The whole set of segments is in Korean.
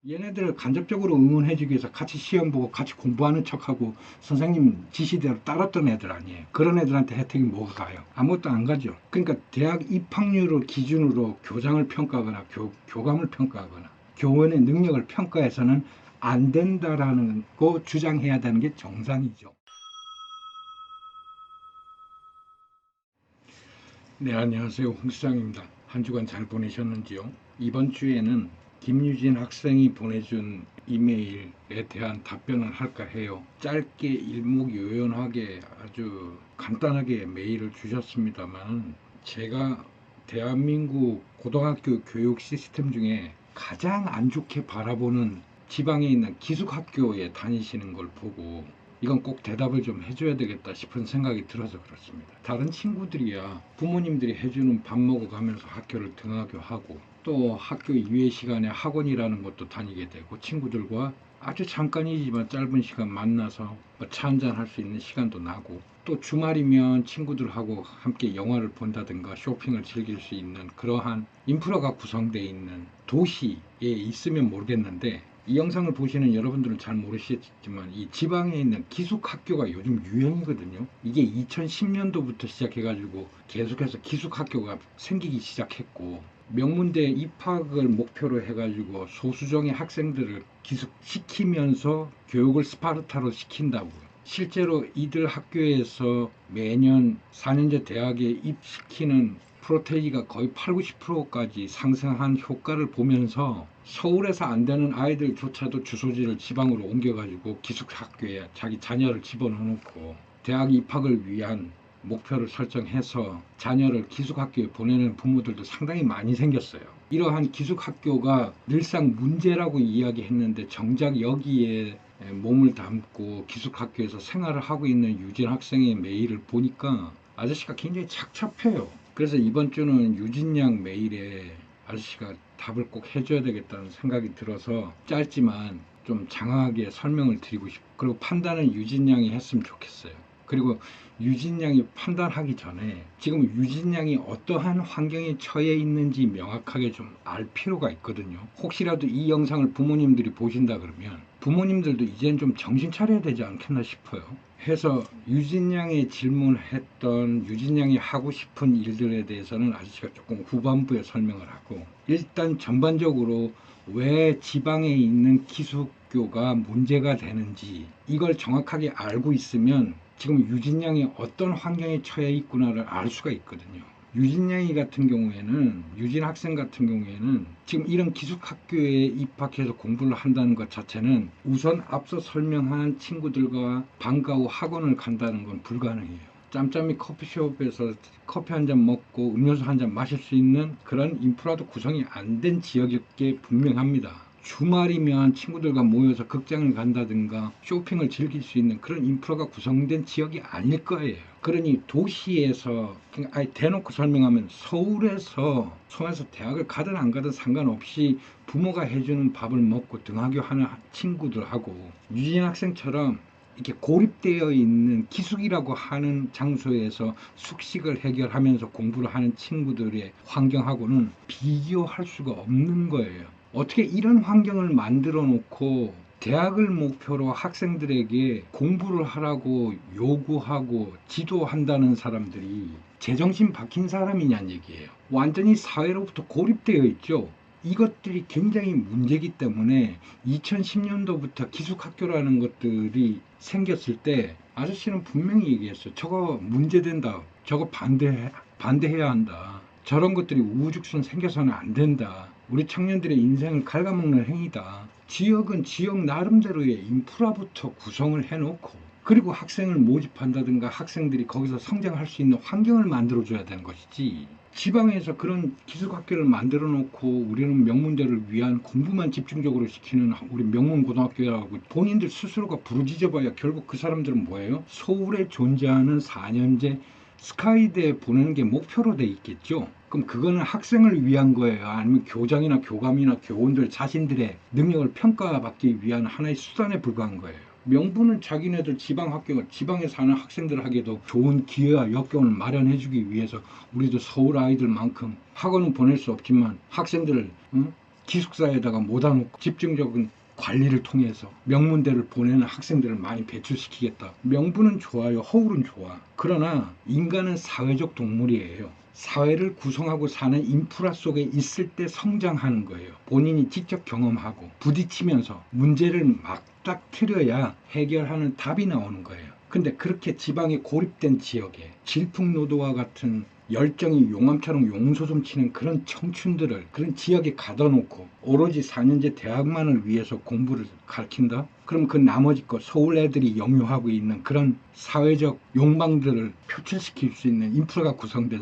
얘네들을 간접적으로 응원해주기 위해서 같이 시험 보고 같이 공부하는 척하고 선생님 지시대로 따랐던 애들 아니에요. 그런 애들한테 혜택이 뭐가 가요? 아무것도 안 가죠. 그러니까 대학 입학률을 기준으로 교장을 평가하거나 교감을 평가하거나 교원의 능력을 평가해서는 안 된다라는 거 주장해야 되는 게 정상이죠. 네, 안녕하세요. 홍 시장입니다. 한 주간 잘 보내셨는지요? 이번 주에는 김유진 학생이 보내준 이메일에 대한 답변을 할까 해요. 짧게 일목요연하게 아주 간단하게 메일을 주셨습니다만 제가 대한민국 고등학교 교육 시스템 중에 가장 안 좋게 바라보는 지방에 있는 기숙학교에 다니시는 걸 보고 이건 꼭 대답을 좀 해줘야 되겠다 싶은 생각이 들어서 그렇습니다. 다른 친구들이야 부모님들이 해주는 밥 먹어가면서 학교를 등하교하고 또 학교 이외 시간에 학원이라는 것도 다니게 되고 친구들과 아주 잠깐이지만 짧은 시간 만나서 차 한잔 할 수 있는 시간도 나고 또 주말이면 친구들하고 함께 영화를 본다든가 쇼핑을 즐길 수 있는 그러한 인프라가 구성되어 있는 도시에 있으면 모르겠는데 이 영상을 보시는 여러분들은 잘 모르시겠지만 이 지방에 있는 기숙학교가 요즘 유행이거든요. 이게 2010년도부터 시작해가지고 계속해서 기숙학교가 생기기 시작했고 명문대 입학을 목표로 해가지고 소수정의 학생들을 기숙시키면서 교육을 스파르타로 시킨다고요. 실제로 이들 학교에서 매년 4년제 대학에 입시키는 프로테이지가 거의 8, 90%까지 상승한 효과를 보면서 서울에서 안 되는 아이들조차도 주소지를 지방으로 옮겨가지고 기숙학교에 자기 자녀를 집어넣고 대학 입학을 위한 목표를 설정해서 자녀를 기숙학교에 보내는 부모들도 상당히 많이 생겼어요. 이러한 기숙학교가 늘상 문제라고 이야기했는데 정작 여기에 몸을 담고 기숙학교에서 생활을 하고 있는 유진 학생의 메일을 보니까 아저씨가 굉장히 착잡해요. 그래서 이번 주는 유진 양 메일에 아저씨가 답을 꼭 해줘야 되겠다는 생각이 들어서 짧지만 좀 장황하게 설명을 드리고 싶고 그리고 판단은 유진 양이 했으면 좋겠어요. 그리고 유진 양이 판단하기 전에 지금 유진 양이 어떠한 환경에 처해 있는지 명확하게 좀 알 필요가 있거든요. 혹시라도 이 영상을 부모님들이 보신다 그러면 부모님들도 이제는 좀 정신 차려야 되지 않겠나 싶어요. 해서 유진 양이 질문했던 유진 양이 하고 싶은 일들에 대해서는 아저씨가 조금 후반부에 설명을 하고 일단 전반적으로 왜 지방에 있는 기숙교가 문제가 되는지 이걸 정확하게 알고 있으면 지금 유진 양이 어떤 환경에 처해 있구나를 알 수가 있거든요. 유진 양이 같은 경우에는 유진 학생 같은 경우에는 지금 이런 기숙학교에 입학해서 공부를 한다는 것 자체는 우선 앞서 설명한 친구들과 방과 후 학원을 간다는 건 불가능해요. 짬짬이 커피숍에서 커피 한 잔 먹고 음료수 한 잔 마실 수 있는 그런 인프라도 구성이 안 된 지역이 분명합니다. 주말이면 친구들과 모여서 극장을 간다든가 쇼핑을 즐길 수 있는 그런 인프라가 구성된 지역이 아닐 거예요. 그러니 도시에서 아예 대놓고 설명하면 서울에서 대학을 가든 안 가든 상관없이 부모가 해주는 밥을 먹고 등하교하는 친구들하고 유진 학생처럼 이렇게 고립되어 있는 기숙이라고 하는 장소에서 숙식을 해결하면서 공부를 하는 친구들의 환경하고는 비교할 수가 없는 거예요. 어떻게 이런 환경을 만들어 놓고 대학을 목표로 학생들에게 공부를 하라고 요구하고 지도한다는 사람들이 제정신 박힌 사람이냐는 얘기예요. 완전히 사회로부터 고립되어 있죠. 이것들이 굉장히 문제이기 때문에 2010년도부터 기숙학교라는 것들이 생겼을 때 아저씨는 분명히 얘기했어요. 저거 문제된다. 저거 반대해야 한다. 저런 것들이 우후죽순 생겨서는 안 된다. 우리 청년들의 인생을 갉아먹는 행위다. 지역은 지역 나름대로의 인프라부터 구성을 해놓고 그리고 학생을 모집한다든가 학생들이 거기서 성장할 수 있는 환경을 만들어줘야 되는 것이지 지방에서 그런 기숙학교를 만들어 놓고 우리는 명문대를 위한 공부만 집중적으로 시키는 우리 명문고등학교라고 본인들 스스로가 부르짖어봐야 결국 그 사람들은 뭐예요? 서울에 존재하는 4년제 스카이대에 보내는 게 목표로 돼 있겠죠. 그럼 그거는 학생을 위한 거예요? 아니면 교장이나 교감이나 교원들 자신들의 능력을 평가받기 위한 하나의 수단에 불과한 거예요? 명분은 자기네들 지방에 사는 학생들에게도 좋은 기회와 여건을 마련해주기 위해서 우리도 서울 아이들만큼 학원은 보낼 수 없지만 학생들을 기숙사에다가 모아놓고 집중적인 관리를 통해서 명문대를 보내는 학생들을 많이 배출시키겠다. 명분은 좋아요. 허울은 좋아. 그러나 인간은 사회적 동물이에요. 사회를 구성하고 사는 인프라 속에 있을 때 성장하는 거예요. 본인이 직접 경험하고 부딪히면서 문제를 맞닥뜨려야 해결하는 답이 나오는 거예요. 근데 그렇게 지방에 고립된 지역에 질풍노도와 같은 열정이 용암처럼 용솟음치는 그런 청춘들을 그런 지역에 가둬놓고 오로지 4년제 대학만을 위해서 공부를 가르친다? 그럼 그 나머지 거 서울 애들이 영유하고 있는 그런 사회적 욕망들을 표출시킬 수 있는 인프라가 구성된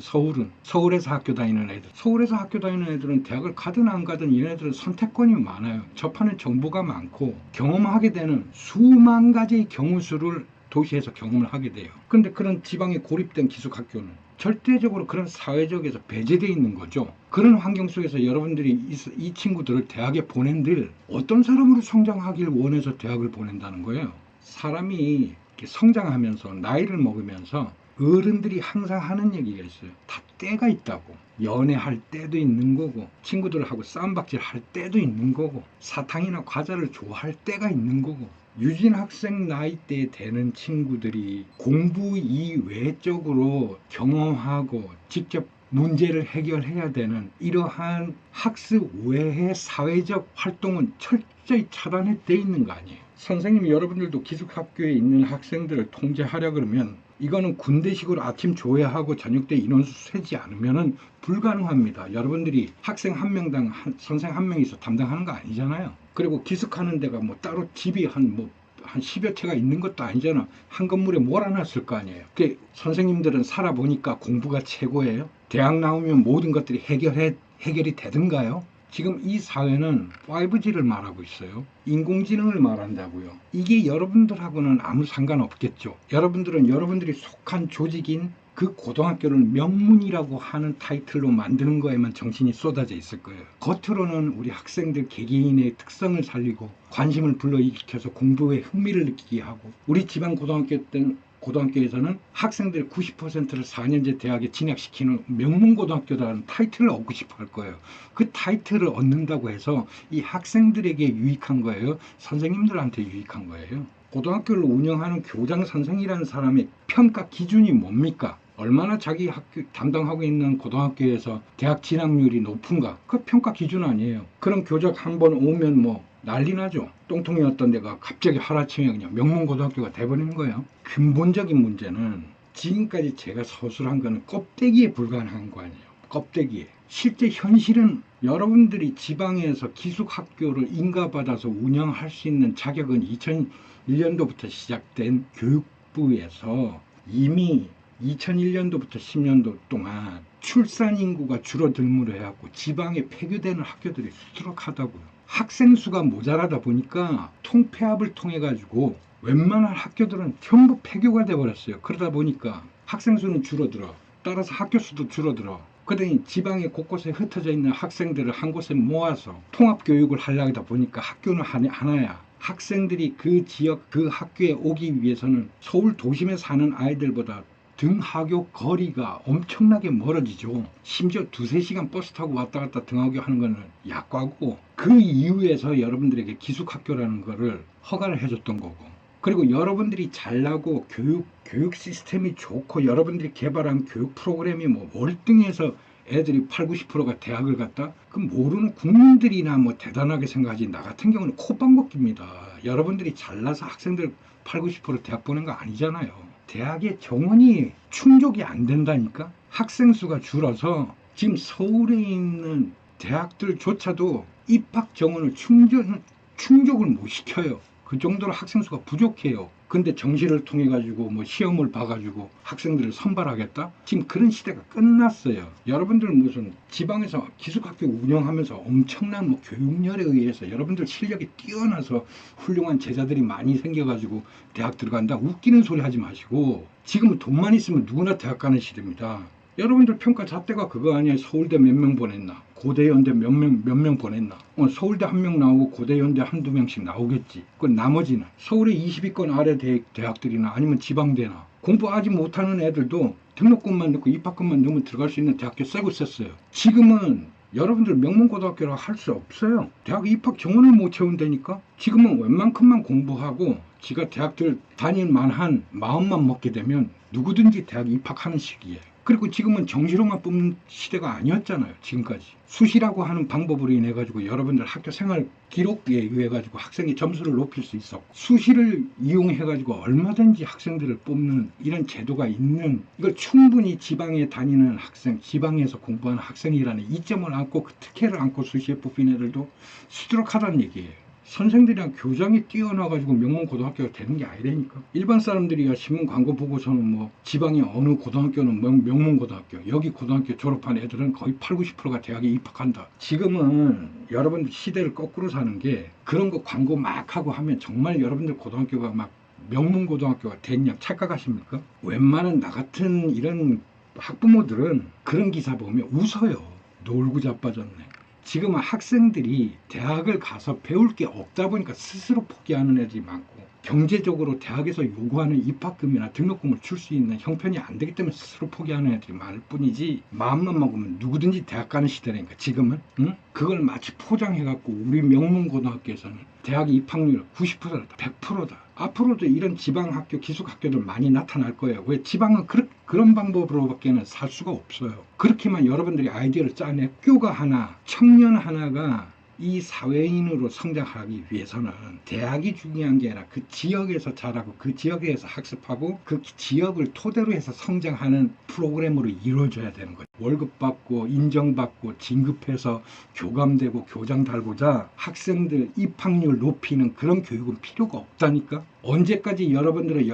서울에서 학교 다니는 애들은 대학을 가든 안 가든 얘네들은 선택권이 많아요. 접하는 정보가 많고 경험하게 되는 수만 가지의 경우 수를 도시에서 경험을 하게 돼요. 그런데 그런 지방에 고립된 기숙학교는 절대적으로 그런 사회적에서 배제되어 있는 거죠. 그런 환경 속에서 여러분들이 이 친구들을 대학에 보낸들 어떤 사람으로 성장하길 원해서 대학을 보낸다는 거예요. 사람이 이렇게 성장하면서 나이를 먹으면서 어른들이 항상 하는 얘기가 있어요. 다 때가 있다고. 연애할 때도 있는 거고 친구들하고 싸움박질 할 때도 있는 거고 사탕이나 과자를 좋아할 때가 있는 거고 유진 학생 나이대에 되는 친구들이 공부 이외적으로 경험하고 직접 문제를 해결해야 되는 이러한 학습 외의 사회적 활동은 철저히 차단돼 있는 거 아니에요. 선생님이 여러분들도 기숙학교에 있는 학생들을 통제하려 그러면 이거는 군대식으로 아침 조회하고 저녁 때 인원수 세지 않으면 불가능합니다. 여러분들이 학생 한 명당 선생 한 명이서 담당하는 거 아니잖아요. 그리고 기숙하는 데가 뭐 따로 집이 한 10여 채가 있는 것도 아니잖아. 한 건물에 몰아놨을 거 아니에요. 선생님들은 살아보니까 공부가 최고예요. 대학 나오면 모든 것들이 해결이 되든가요? 지금 이 사회는 5G를 말하고 있어요. 인공지능을 말한다고요. 이게 여러분들하고는 아무 상관없겠죠. 여러분들은 여러분들이 속한 조직인 그 고등학교를 명문이라고 하는 타이틀로 만드는 거에만 정신이 쏟아져 있을 거예요. 겉으로는 우리 학생들 개개인의 특성을 살리고 관심을 불러일으켜서 공부에 흥미를 느끼게 하고 우리 지방 고등학교에서는 학생들 90%를 4년제 대학에 진학시키는 명문고등학교라는 타이틀을 얻고 싶어 할 거예요. 그 타이틀을 얻는다고 해서 이 학생들에게 유익한 거예요? 선생님들한테 유익한 거예요? 고등학교를 운영하는 교장 선생이라는 사람의 평가 기준이 뭡니까? 얼마나 자기 학교 담당하고 있는 고등학교에서 대학 진학률이 높은가? 그 평가 기준 아니에요. 그런 교적 한번 오면 뭐 난리 나죠. 똥통이었던 데가 갑자기 하루아침에 그냥 명문고등학교가 돼버리는 거예요. 근본적인 문제는 지금까지 제가 서술한 거는 껍데기에 불과한 거 아니에요. 껍데기에. 실제 현실은 여러분들이 지방에서 기숙학교를 인가받아서 운영할 수 있는 자격은 2001년도부터 시작된 교육부에서 이미 2001년도부터 10년도 동안 출산 인구가 줄어들므로 해갖고 지방에 폐교되는 학교들이 수두룩하다고요. 학생 수가 모자라다 보니까 통폐합을 통해 가지고 웬만한 학교들은 전부 폐교가 돼버렸어요. 그러다 보니까 학생 수는 줄어들어. 따라서 학교 수도 줄어들어. 그러더니 지방에 곳곳에 흩어져 있는 학생들을 한 곳에 모아서 통합교육을 하려다 보니까 학교는 하나야. 학생들이 그 지역 그 학교에 오기 위해서는 서울 도심에 사는 아이들보다 등하교 거리가 엄청나게 멀어지죠. 심지어 2-3시간 버스 타고 왔다 갔다 등하교 하는 거는 약과고 그 이유에서 여러분들에게 기숙학교라는 거를 허가를 해줬던 거고 그리고 여러분들이 잘나고 교육 시스템이 좋고 여러분들이 개발한 교육 프로그램이 뭐 월등해서 애들이 80-90%가 대학을 갔다? 그럼 모르는 국민들이나 뭐 대단하게 생각하지 나 같은 경우는 콧방귀입니다. 여러분들이 잘나서 학생들 80-90% 대학 보낸 거 아니잖아요. 대학의 정원이 충족이 안 된다니까? 학생 수가 줄어서 지금 서울에 있는 대학들조차도 입학 정원을 충족을 못 시켜요. 그 정도로 학생 수가 부족해요. 근데 정시를 통해 가지고 뭐 시험을 봐가지고 학생들을 선발하겠다? 지금 그런 시대가 끝났어요. 여러분들은 무슨 지방에서 기숙학교 운영하면서 엄청난 뭐 교육열에 의해서 여러분들 실력이 뛰어나서 훌륭한 제자들이 많이 생겨가지고 대학 들어간다? 웃기는 소리 하지 마시고 지금은 돈만 있으면 누구나 대학 가는 시대입니다. 여러분들 평가 잣대가 그거 아니에요. 서울대 몇 명 보냈나? 고대연대 몇 명 보냈나? 서울대 1명 나오고 고대연대 1-2명씩 나오겠지. 그 나머지는 서울의 20위권 아래 대학들이나 아니면 지방대나 공부 아직 못하는 애들도 등록금만 넣고 입학금만 넣으면 들어갈 수 있는 대학교 쎄고 셌어요. 지금은 여러분들 명문고등학교라고 할 수 없어요. 대학 입학 정원을 못 채운다니까. 지금은 웬만큼만 공부하고 지가 대학들 다닐 만한 마음만 먹게 되면 누구든지 대학 입학하는 시기예요. 그리고 지금은 정시로만 뽑는 시대가 아니었잖아요. 지금까지 수시라고 하는 방법으로 인해 가지고 여러분들 학교 생활 기록에 의해 가지고 학생의 점수를 높일 수 있었고, 수시를 이용해 가지고 얼마든지 학생들을 뽑는 이런 제도가 있는, 이걸 충분히 지방에 다니는 학생, 지방에서 공부하는 학생이라는 이점을 안고 그 특혜를 안고 수시에 뽑힌 애들도 수두룩하다는 얘기예요. 선생들이랑 교장이 뛰어나가지고 명문고등학교가 되는 게 아니라니까. 일반 사람들이야 신문 광고 보고서는 뭐 지방의 어느 고등학교는 명문고등학교, 여기 고등학교 졸업한 애들은 거의 8, 90%가 대학에 입학한다. 지금은 여러분들 시대를 거꾸로 사는 게, 그런 거 광고 막 하고 하면 정말 여러분들 고등학교가 막 명문고등학교가 됐냐 착각하십니까? 웬만한 나 같은 이런 학부모들은 그런 기사 보면 웃어요. 놀고 자빠졌네. 지금은 학생들이 대학을 가서 배울 게 없다 보니까 스스로 포기하는 애들이 많고, 경제적으로 대학에서 요구하는 입학금이나 등록금을 줄 수 있는 형편이 안 되기 때문에 스스로 포기하는 애들이 많을 뿐이지, 마음만 먹으면 누구든지 대학 가는 시대라니까 지금은. 응? 그걸 마치 포장해갖고 우리 명문고등학교에서는 대학 입학률 90%다, 100%다. 앞으로도 이런 지방학교, 기숙학교들 많이 나타날 거예요. 왜? 지방은 그런 방법으로밖에 살 수가 없어요. 그렇게만 여러분들이 아이디어를 짜내, 학교가 하나, 청년 하나가 이 사회인으로 성장하기 위해서는 대학이 중요한 게 아니라 그 지역에서 자라고 그 지역에서 학습하고 그 지역을 토대로 해서 성장하는 프로그램으로 이루어져야 되는 거예요. 월급 받고 인정받고 진급해서 교감되고 교장 달고자 학생들 입학률 높이는 그런 교육은 필요가 없다니까. 언제까지 여러분들이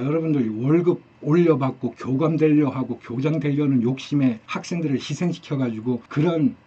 월급 올려받고 교감되려 하고 교장 되려는 욕심에 학생들을 희생시켜가지고,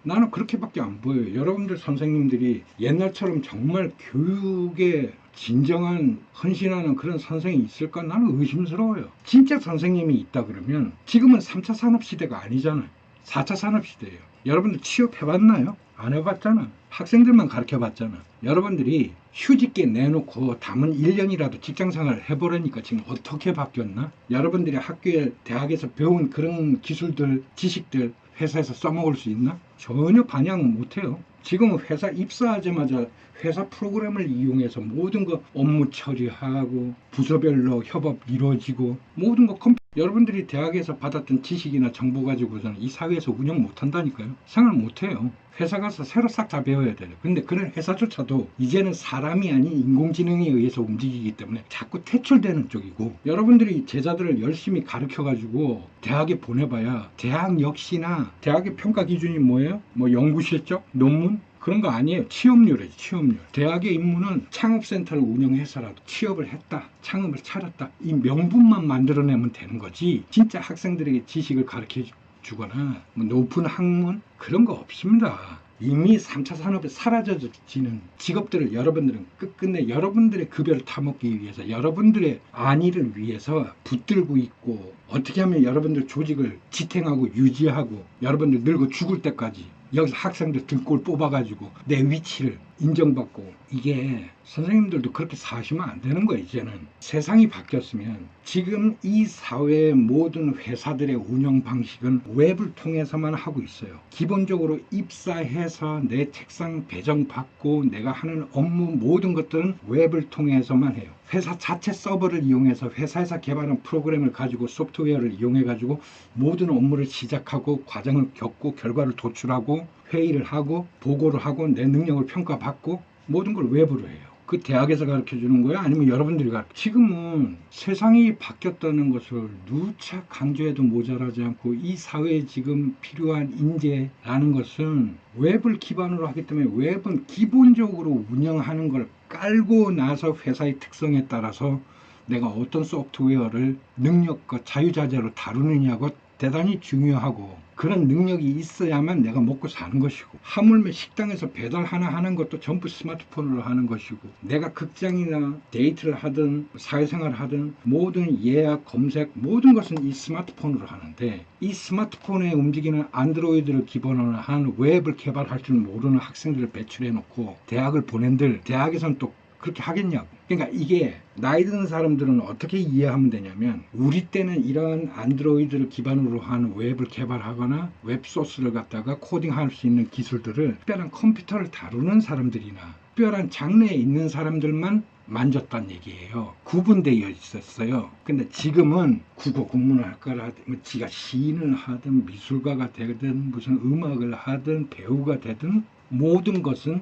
나는 그렇게밖에 안 보여요. 여러분들 선생님들이 옛날처럼 정말 교육에 진정한 헌신하는 그런 선생이 있을까? 나는 의심스러워요. 진짜 선생님이 있다 그러면, 지금은 3차 산업시대가 아니잖아요. 4차 산업시대예요. 여러분들 취업해봤나요? 안 해봤잖아. 학생들만 가르쳐봤잖아. 여러분들이 휴직계 내놓고 담은 1년이라도 직장생활을 해보라니까 지금 어떻게 바뀌었나? 여러분들이 학교에 대학에서 배운 그런 기술들, 지식들 회사에서 써먹을 수 있나? 전혀 반영 못해요. 지금은 회사 입사하자마자 회사 프로그램을 이용해서 모든 거 업무 처리하고 부서별로 협업 이루어지고 모든 거 여러분들이 대학에서 받았던 지식이나 정보 가지고서는 이 사회에서 운영 못한다니까요. 생활 못해요. 회사 가서 새로 싹 다 배워야 돼요. 근데 그런 회사조차도 이제는 사람이 아닌 인공지능에 의해서 움직이기 때문에 자꾸 퇴출되는 쪽이고, 여러분들이 제자들을 열심히 가르쳐가지고 대학에 보내봐야, 대학 역시나 대학의 평가 기준이 뭐예요? 뭐 연구 실적? 논문? 그런 거 아니에요. 취업률이에요. 취업률. 대학의 임무는 창업센터를 운영해서라도 취업을 했다, 창업을 차렸다, 이 명분만 만들어내면 되는 거지, 진짜 학생들에게 지식을 가르쳐 주거나 뭐 높은 학문 그런 거 없습니다. 이미 3차 산업에 사라져지는 직업들을 여러분들은 끝끝내 여러분들의 급여를 타먹기 위해서, 여러분들의 안위를 위해서 붙들고 있고, 어떻게 하면 여러분들 조직을 지탱하고 유지하고 여러분들 늙어 죽을 때까지 여기서 학생들 등골 뽑아가지고 내 위치를 인정받고, 이게 선생님들도 그렇게 사시면 안 되는 거예요. 이제는 세상이 바뀌었으면, 지금 이 사회의 모든 회사들의 운영 방식은 웹을 통해서만 하고 있어요. 기본적으로 입사해서 내 책상 배정받고 내가 하는 업무 모든 것들은 웹을 통해서만 해요. 회사 자체 서버를 이용해서 회사에서 개발한 프로그램을 가지고 소프트웨어를 이용해 가지고 모든 업무를 시작하고 과정을 겪고 결과를 도출하고 회의를 하고 보고를 하고 내 능력을 평가받고 모든 걸 웹으로 해요. 그 대학에서 가르쳐 주는 거야? 아니면 여러분들이 지금은 세상이 바뀌었다는 것을 누차 강조해도 모자라지 않고, 이 사회에 지금 필요한 인재라는 것은 웹을 기반으로 하기 때문에, 웹은 기본적으로 운영하는 걸 깔고 나서 회사의 특성에 따라서 내가 어떤 소프트웨어를 능력과 자유자재로 다루느냐가 대단히 중요하고, 그런 능력이 있어야만 내가 먹고 사는 것이고, 하물며 식당에서 배달 하나 하는 것도 전부 스마트폰으로 하는 것이고, 내가 극장이나 데이트를 하든 사회생활을 하든 모든 예약, 검색 모든 것은 이 스마트폰으로 하는데, 이 스마트폰에 움직이는 안드로이드를 기반으로 한 웹을 개발할 줄 모르는 학생들을 배출해 놓고 대학을 보낸들, 대학에서는 또 그렇게 하겠냐고. 그러니까 이게 나이 드는 사람들은 어떻게 이해하면 되냐면, 우리 때는 이런 안드로이드를 기반으로 한 웹을 개발하거나 웹소스를 갖다가 코딩할 수 있는 기술들을 특별한 컴퓨터를 다루는 사람들이나 특별한 장르에 있는 사람들만 만졌단 얘기예요. 구분되어 있었어요. 근데 지금은 국어 국문학과를 하든, 지가 시인을 하든 미술가가 되든 무슨 음악을 하든 배우가 되든 모든 것은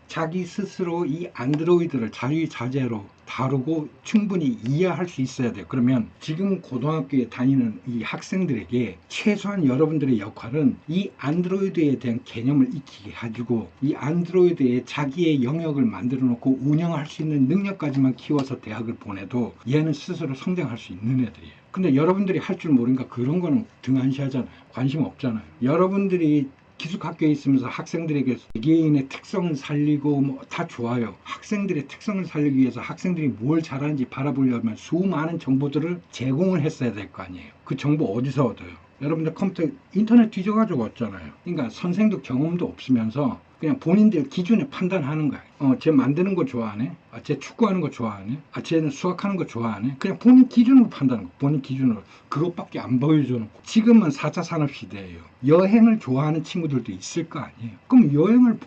자기 스스로 이 안드로이드를 자유자재로 다루고 충분히 이해할 수 있어야 돼요. 그러면 지금 고등학교에 다니는 이 학생들에게 최소한 여러분들의 역할은 이 안드로이드에 대한 개념을 익히게 해주고, 이 안드로이드에 자기의 영역을 만들어 놓고 운영할 수 있는 능력까지만 키워서 대학을 보내도 얘는 스스로 성장할 수 있는 애들이에요. 근데 여러분들이 할 줄 모르니까 그런 거는 등한시하잖아요. 관심 없잖아요. 여러분들이 기숙학교에 있으면서 학생들에게 개개인의 특성을 살리고 뭐 다 좋아요. 학생들의 특성을 살리기 위해서 학생들이 뭘 잘하는지 바라보려면 수많은 정보들을 제공을 했어야 될 거 아니에요. 그 정보 어디서 얻어요? 여러분들 컴퓨터 인터넷 뒤져가지고 왔잖아요. 그러니까 선생도 경험도 없으면서 그냥 본인들 기준에 판단하는 거야. 쟤 만드는 거 좋아하네. 쟤 축구하는 거 좋아하네. 쟤는 수학하는 거 좋아하네. 그냥 본인 기준으로 판단하는 거. 본인 기준으로. 그것밖에 안 보여줘 놓고. 지금은 4차 산업시대예요. 여행을 좋아하는 친구들도 있을 거 아니에요. 그럼 여행을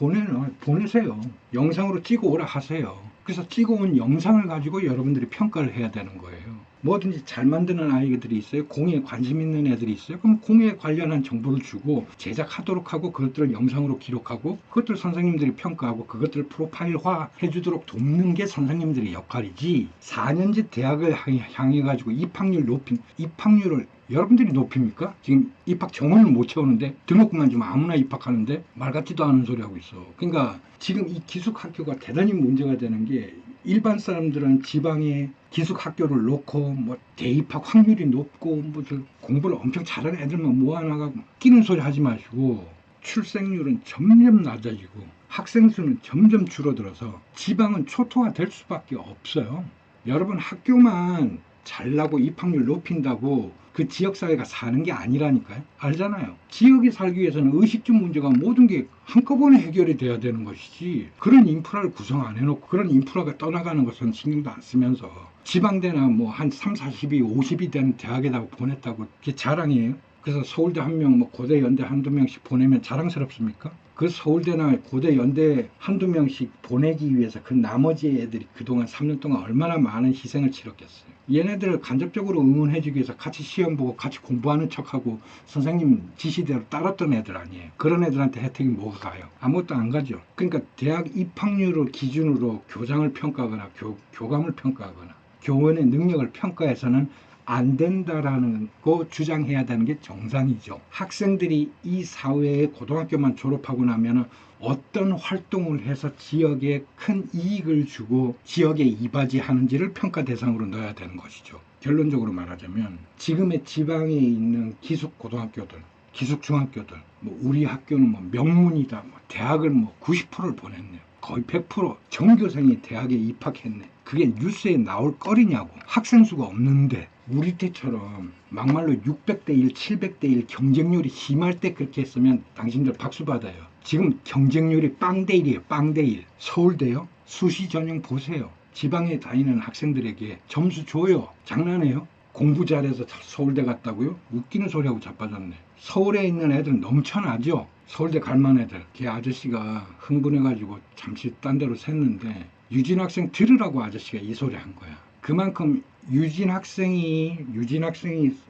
보내세요. 영상으로 찍어 오라 하세요. 그래서 찍어온 영상을 가지고 여러분들이 평가를 해야 되는 거예요. 뭐든지 잘 만드는 아이들이 있어요. 공예에 관심 있는 애들이 있어요. 그럼 공예에 관련한 정보를 주고 제작하도록 하고, 그것들을 영상으로 기록하고, 그것들 선생님들이 평가하고, 그것들을 프로파일화 해주도록 돕는 게 선생님들의 역할이지, 4년제 대학을 향해 가지고 입학률을 여러분들이 높입니까? 지금 입학 정원을 못 채우는데, 등록금만 주면 아무나 입학하는데 말 같지도 않은 소리 하고 있어. 그러니까 지금 이 기숙학교가 대단히 문제가 되는 게, 일반 사람들은 지방에 기숙학교를 놓고 뭐 대입학 확률이 높고 무슨 공부를 엄청 잘하는 애들만 모아나가고 끼는 소리 하지 마시고, 출생률은 점점 낮아지고 학생 수는 점점 줄어들어서 지방은 초토화 될 수밖에 없어요. 여러분, 학교만 잘나고 입학률 높인다고 그 지역사회가 사는 게 아니라니까요. 알잖아요. 지역이 살기 위해서는 의식주 문제가 모든 게 한꺼번에 해결이 돼야 되는 것이지, 그런 인프라를 구성 안 해놓고 그런 인프라가 떠나가는 것은 신경도 안 쓰면서 지방대나 뭐 한 3, 40이 50이 되는 대학에다가 보냈다고 그게 자랑이에요? 그래서 서울대 한 명, 뭐 고대 연대 한두 명씩 보내면 자랑스럽습니까? 그 서울대나 고대 연대 한두 명씩 보내기 위해서 그 나머지 애들이 그동안 3년 동안 얼마나 많은 희생을 치렀겠어요. 얘네들을 간접적으로 응원해주기 위해서 같이 시험 보고 같이 공부하는 척하고 선생님 지시대로 따랐던 애들 아니에요. 그런 애들한테 혜택이 뭐가 가요? 아무것도 안 가죠. 그러니까 대학 입학률을 기준으로 교장을 평가하거나 교감을 평가하거나 교원의 능력을 평가해서는 안 된다라는 거 주장해야 되는 게 정상이죠. 학생들이 이 사회에 고등학교만 졸업하고 나면 어떤 활동을 해서 지역에 큰 이익을 주고 지역에 이바지하는지를 평가 대상으로 넣어야 되는 것이죠. 결론적으로 말하자면 지금의 지방에 있는 기숙 고등학교들, 기숙 중학교들, 뭐 우리 학교는 뭐 명문이다, 뭐 대학을 뭐 90%를 보냈네요. 거의 100% 전교생이 대학에 입학했네. 그게 뉴스에 나올 거리냐고. 학생 수가 없는데. 우리 때처럼 막말로 600대 1, 700대 1 경쟁률이 심할 때 그렇게 했으면 당신들 박수 받아요. 지금 경쟁률이 빵대 1이에요. 빵대 1. 서울대요? 수시 전형 보세요. 지방에 다니는 학생들에게 점수 줘요. 장난해요? 공부 잘해서 서울대 갔다고요? 웃기는 소리하고 자빠졌네. 서울에 있는 애들 넘쳐나죠? 서울대 갈만 애들. 걔 아저씨가 흥분해가지고 잠시 딴 데로 샜는데, 유진 학생 들으라고 아저씨가 이 소리 한 거야. 그만큼 유진 학생이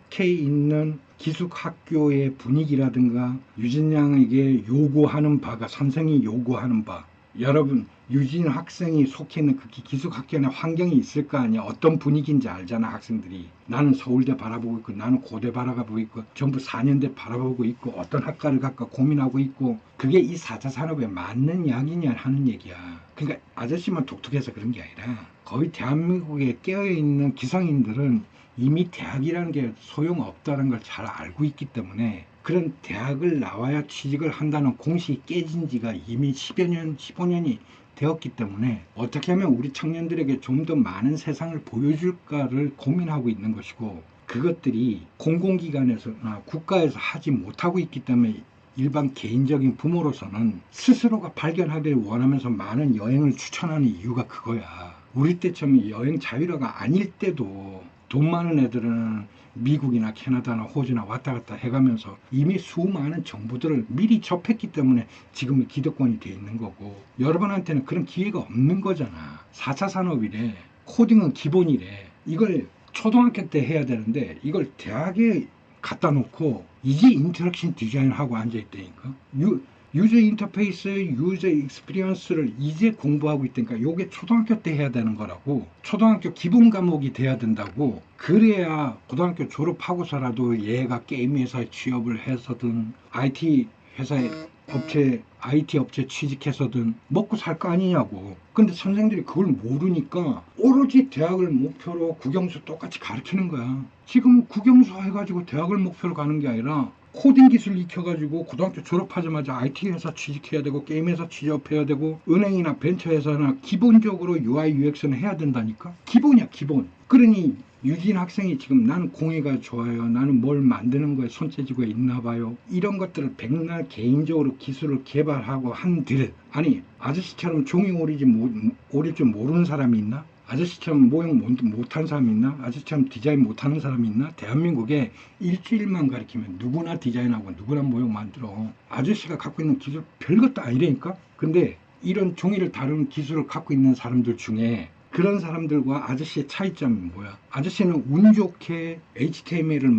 K 있는 기숙학교의 분위기라든가 유진 양에게 요구하는 바가, 선생이 요구하는 바, 여러분 유진 학생이 속해 있는 그 기숙학교 안에 환경이 있을 거 아니야. 어떤 분위기인지 알잖아. 학생들이 나는 서울대 바라보고 있고 나는 고대 바라보고 있고 전부 4년대 바라보고 있고 어떤 학과를 갈까 고민하고 있고, 그게 이 4차 산업에 맞는 이야기냐 하는 얘기야. 그러니까 아저씨만 독특해서 그런 게 아니라 거의 대한민국에 깨어있는 기성인들은 이미 대학이라는 게 소용없다는 걸 잘 알고 있기 때문에 그런 대학을 나와야 취직을 한다는 공식이 깨진 지가 이미 10여 년, 15년이 되었기 때문에 어떻게 하면 우리 청년들에게 좀 더 많은 세상을 보여줄까를 고민하고 있는 것이고, 그것들이 공공기관에서나 국가에서 하지 못하고 있기 때문에 일반 개인적인 부모로서는 스스로가 발견하기를 원하면서 많은 여행을 추천하는 이유가 그거야. 우리 때처럼 여행 자유화가 아닐 때도 돈 많은 애들은 미국이나 캐나다나 호주나 왔다 갔다 해가면서 이미 수많은 정보들을 미리 접했기 때문에 지금의 기득권이 돼 있는 거고, 여러분한테는 그런 기회가 없는 거잖아. 4차 산업이래. 코딩은 기본이래. 이걸 초등학교 때 해야 되는데 이걸 대학에 갖다 놓고 이제 인터랙션 디자인하고 앉아있다니까. 유저 인터페이스, 유저 익스피리언스를 이제 공부하고 있다니까. 요게 초등학교 때 해야 되는 거라고. 초등학교 기본 과목이 돼야 된다고. 그래야 고등학교 졸업하고서라도 얘가 게임 회사에 취업을 해서든 IT 회사에 IT 업체 취직해서든 먹고 살 거 아니냐고. 근데 선생들이 그걸 모르니까 오로지 대학을 목표로 국영수 똑같이 가르치는 거야. 지금 국영수 해가지고 대학을 목표로 가는 게 아니라 코딩 기술 익혀가지고 고등학교 졸업하자마자 IT 회사 취직해야 되고 게임 회사 취업해야 되고 은행이나 벤처 회사나 기본적으로 UI UX는 해야 된다니까. 기본이야, 기본. 그러니 유진 학생이 지금 나는 공예가 좋아요, 나는 뭘 만드는 거에 손재주가 있나 봐요, 이런 것들을 백날 개인적으로 기술을 개발하고 한들, 아니 아저씨처럼 종이 오릴 줄 모르는 사람이 있나? 아저씨처럼 모형 못하는 사람이 있나? 아저씨처럼 디자인 못하는 사람이 있나? 대한민국에 일주일만 가르치면 누구나 디자인하고 누구나 모형 만들어. 아저씨가 갖고 있는 기술 별것도 아니라니까. 근데 이런 종이를 다루는 기술을 갖고 있는 사람들 중에 그런 사람들과 아저씨의 차이점은 뭐야? 아저씨는 운 좋게 HTML을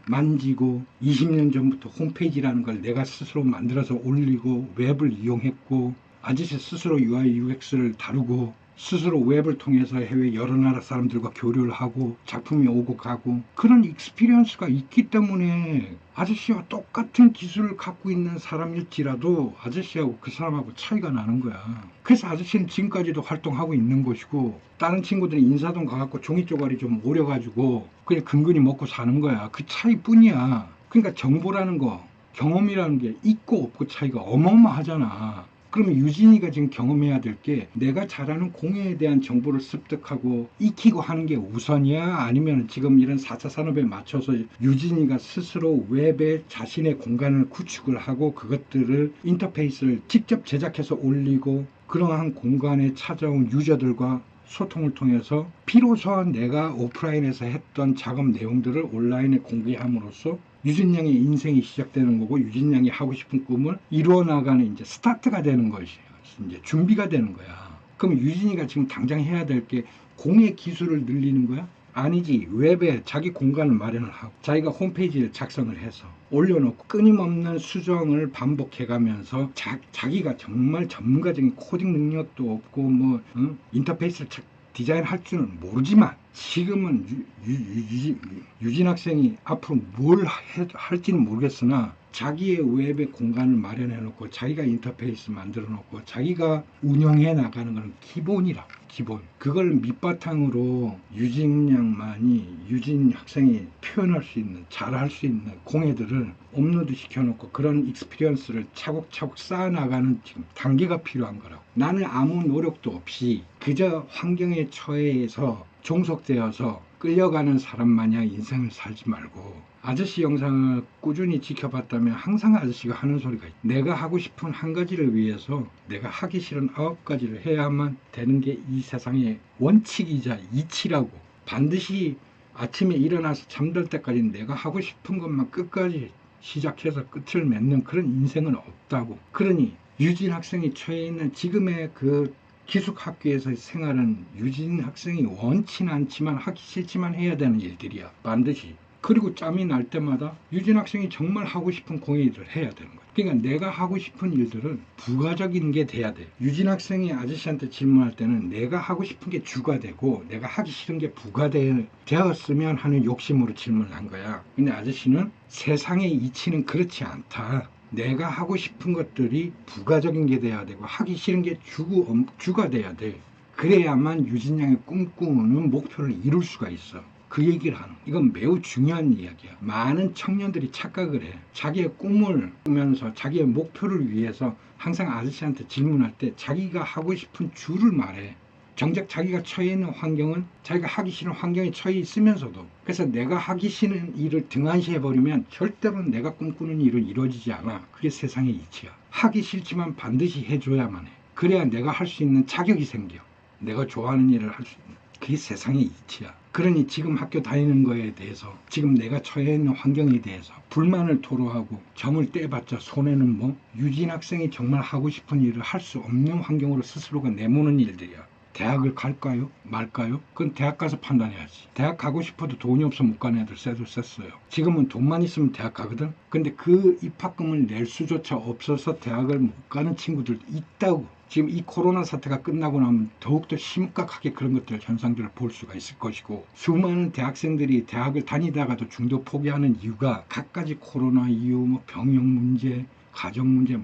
만지고 20년 전부터 홈페이지라는 걸 내가 스스로 만들어서 올리고 웹을 이용했고, 아저씨 스스로 UI UX를 다루고 스스로 웹을 통해서 해외 여러 나라 사람들과 교류를 하고 작품이 오고 가고 그런 익스피리언스가 있기 때문에 아저씨와 똑같은 기술을 갖고 있는 사람일지라도 아저씨하고 그 사람하고 차이가 나는 거야. 그래서 아저씨는 지금까지도 활동하고 있는 것이고, 다른 친구들이 인사동 가갖고 종이 쪼가리 좀 오려가지고 그냥 근근히 먹고 사는 거야. 그 차이뿐이야. 그러니까 정보라는 거, 경험이라는 게 있고 없고 차이가 어마어마하잖아. 그러면 유진이가 지금 경험해야 될 게, 내가 잘하는 공예에 대한 정보를 습득하고 익히고 하는 게 우선이야? 아니면 지금 이런 4차 산업에 맞춰서 유진이가 스스로 웹에 자신의 공간을 구축을 하고 그것들을 인터페이스를 직접 제작해서 올리고 그러한 공간에 찾아온 유저들과 소통을 통해서 비로소 내가 오프라인에서 했던 작업 내용들을 온라인에 공개함으로써 유진 양의 인생이 시작되는 거고, 유진 양이 하고 싶은 꿈을 이루어 나가는 이제 스타트가 되는 것이 이제 준비가 되는 거야. 그럼 유진이가 지금 당장 해야 될 게 공예 기술을 늘리는 거야? 아니지. 웹에 자기 공간을 마련을 하고 자기가 홈페이지를 작성을 해서 올려놓고 끊임없는 수정을 반복해가면서 자기가 정말 전문가적인 코딩 능력도 없고 인터페이스를 디자인할 줄은 모르지만, 지금은 유진 학생이 앞으로 뭘 할지는 모르겠으나 자기의 웹의 공간을 마련해 놓고 자기가 인터페이스 만들어 놓고 자기가 운영해 나가는 건 기본이라고. 기본. 그걸 밑바탕으로 유진 학생이 표현할 수 있는, 잘할 수 있는 공예들을 업로드 시켜놓고 그런 익스피리언스를 차곡차곡 쌓아나가는 지금 단계가 필요한 거라고. 나는 아무 노력도 없이 그저 환경에 처해서 종속되어서 끌려가는 사람 마냥 인생을 살지 말고, 아저씨 영상을 꾸준히 지켜봤다면 항상 아저씨가 하는 소리가 있다. 내가 하고 싶은 한 가지를 위해서 내가 하기 싫은 9가지를 해야만 되는 게 이 세상의 원칙이자 이치라고. 반드시 아침에 일어나서 잠들 때까지 내가 하고 싶은 것만 끝까지 시작해서 끝을 맺는 그런 인생은 없다고. 그러니 유진 학생이 처해 있는 지금의 그 기숙학교에서의 생활은 유진 학생이 원치는 않지만 하기 싫지만 해야 되는 일들이야. 반드시. 그리고 짬이 날 때마다 유진 학생이 정말 하고 싶은 공예 일을 해야 되는 거야. 그러니까 내가 하고 싶은 일들은 부가적인 게 돼야 돼. 유진 학생이 아저씨한테 질문할 때는 내가 하고 싶은 게 주가 되고 내가 하기 싫은 게 부가 되었으면 하는 욕심으로 질문을 한 거야. 근데 아저씨는 세상의 이치는 그렇지 않다. 내가 하고 싶은 것들이 부가적인 게 돼야 되고 하기 싫은 게 주가 돼야 돼. 그래야만 유진 양의 꿈꾸는 목표를 이룰 수가 있어. 그 얘기를 하는, 이건 매우 중요한 이야기야. 많은 청년들이 착각을 해. 자기의 꿈을 꾸면서 자기의 목표를 위해서 항상 아저씨한테 질문할 때 자기가 하고 싶은 주를 말해. 정작 자기가 처해 있는 환경은 자기가 하기 싫은 환경에 처해 있으면서도, 그래서 내가 하기 싫은 일을 등한시해버리면 절대로 내가 꿈꾸는 일은 이루어지지 않아. 그게 세상의 이치야. 하기 싫지만 반드시 해줘야만 해. 그래야 내가 할 수 있는 자격이 생겨. 내가 좋아하는 일을 할 수 있는. 그게 세상의 이치야. 그러니 지금 학교 다니는 거에 대해서, 지금 내가 처해 있는 환경에 대해서 불만을 토로하고 점을 떼봤자 손해는 뭐, 유진 학생이 정말 하고 싶은 일을 할 수 없는 환경으로 스스로가 내모는 일들이야. 대학을 갈까요? 말까요? 그건 대학 가서 판단해야지. 대학 가고 싶어도 돈이 없어 못 가는 애들 쎄도 쎄어요. 지금은 돈만 있으면 대학 가거든. 근데 그 입학금을 낼 수조차 없어서 대학을 못 가는 친구들도 있다고. 지금 이 코로나 사태가 끝나고 나면 더욱더 심각하게 그런 것들, 현상들을 볼 수가 있을 것이고, 수많은 대학생들이 대학을 다니다가도 중도 포기하는 이유가 갖가지 코로나 이유, 뭐 병역 문제, 가정 문제,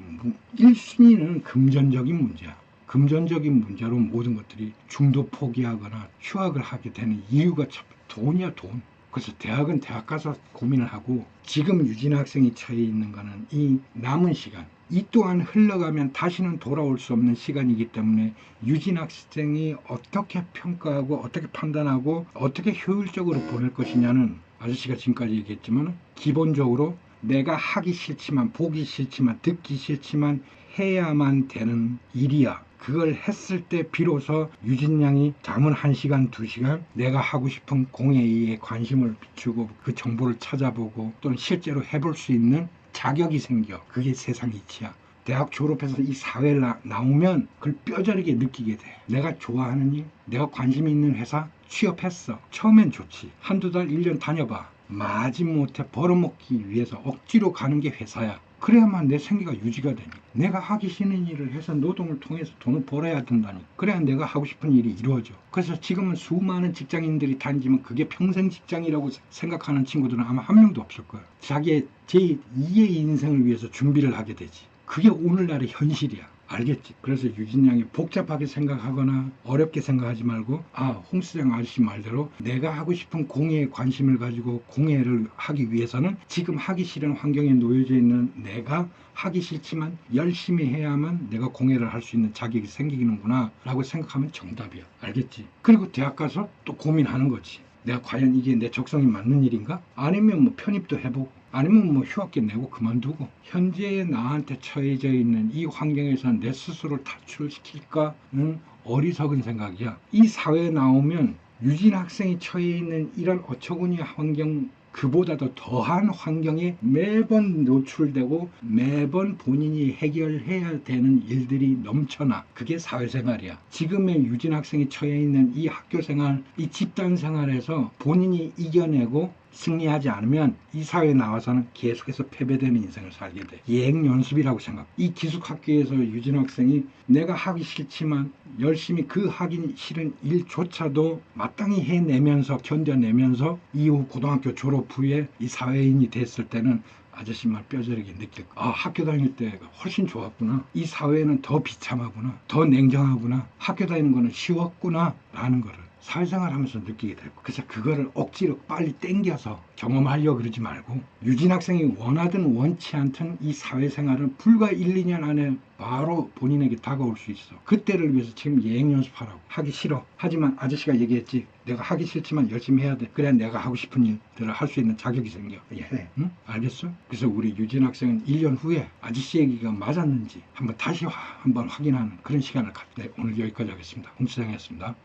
1순위는 금전적인 문제야. 금전적인 문제로 모든 것들이 중도 포기하거나 휴학을 하게 되는 이유가 참 돈이야, 돈. 그래서 대학은 대학 가서 고민을 하고, 지금 유진 학생이 처해 있는 거는 이 남은 시간, 이 또한 흘러가면 다시는 돌아올 수 없는 시간이기 때문에 유진 학생이 어떻게 평가하고 어떻게 판단하고 어떻게 효율적으로 보낼 것이냐는, 아저씨가 지금까지 얘기했지만 기본적으로 내가 하기 싫지만, 보기 싫지만, 듣기 싫지만 해야만 되는 일이야. 그걸 했을 때 비로소 유진 양이 잠은 1시간, 2시간 내가 하고 싶은 공예에 관심을 비추고 그 정보를 찾아보고 또는 실제로 해볼 수 있는 자격이 생겨. 그게 세상 이치야. 대학 졸업해서 이 사회에 나오면 그걸 뼈저리게 느끼게 돼. 내가 좋아하는 일, 내가 관심 있는 회사 취업했어. 처음엔 좋지. 한두 달, 1년 다녀봐. 마지못해 벌어먹기 위해서 억지로 가는 게 회사야. 그래야만 내 생계가 유지가 되니. 내가 하기 싫은 일을 해서 노동을 통해서 돈을 벌어야 된다니. 그래야 내가 하고 싶은 일이 이루어져. 그래서 지금은 수많은 직장인들이 다니지만 그게 평생 직장이라고 생각하는 친구들은 아마 한 명도 없을 거야. 자기의 제2의 인생을 위해서 준비를 하게 되지. 그게 오늘날의 현실이야. 알겠지? 그래서 유진 양이 복잡하게 생각하거나 어렵게 생각하지 말고, 홍수장 아저씨 말대로 내가 하고 싶은 공예에 관심을 가지고 공예를 하기 위해서는 지금 하기 싫은 환경에 놓여져 있는 내가 하기 싫지만 열심히 해야만 내가 공예를 할 수 있는 자격이 생기는구나 라고 생각하면 정답이야. 알겠지? 그리고 대학 가서 또 고민하는 거지. 내가 과연 이게 내 적성이 맞는 일인가? 아니면 뭐 편입도 해보고, 아니면 뭐 휴학금 내고 그만두고, 현재 나한테 처해져 있는 이 환경에서 내 스스로를 탈출시킬까는 어리석은 생각이야. 이 사회에 나오면 유진 학생이 처해 있는 이런 어처구니 환경, 그보다도 더한 환경에 매번 노출되고 매번 본인이 해결해야 되는 일들이 넘쳐나. 그게 사회생활이야. 지금의 유진 학생이 처해 있는 이 학교생활, 이 집단생활에서 본인이 이겨내고 승리하지 않으면 이 사회에 나와서는 계속해서 패배되는 인생을 살게 돼. 예행연습이라고 생각. 이 기숙학교에서 유진 학생이 내가 하기 싫지만 열심히 그 하기 싫은 일조차도 마땅히 해내면서 견뎌내면서 이후 고등학교 졸업 후에 이 사회인이 됐을 때는 아저씨 말 뼈저리게 느낄 거야. 학교 다닐 때 훨씬 좋았구나. 이 사회는 더 비참하구나. 더 냉정하구나. 학교 다니는 거는 쉬웠구나 라는 거를 사회생활 하면서 느끼게 되고, 그래서 그거를 억지로 빨리 땡겨서 경험하려고 그러지 말고, 유진 학생이 원하든 원치 않든 이 사회생활은 불과 1, 2년 안에 바로 본인에게 다가올 수 있어. 그때를 위해서 지금 예행 연습하라고. 하기 싫어. 하지만 아저씨가 얘기했지. 내가 하기 싫지만 열심히 해야 돼. 그래야 내가 하고 싶은 일들을 할 수 있는 자격이 생겨. 해. 응? 알겠어? 그래서 우리 유진 학생은 1년 후에 아저씨 얘기가 맞았는지 한번 다시 한번 확인하는 그런 시간을 갖때 오늘 여기까지 하겠습니다. 홍수장이었습니다.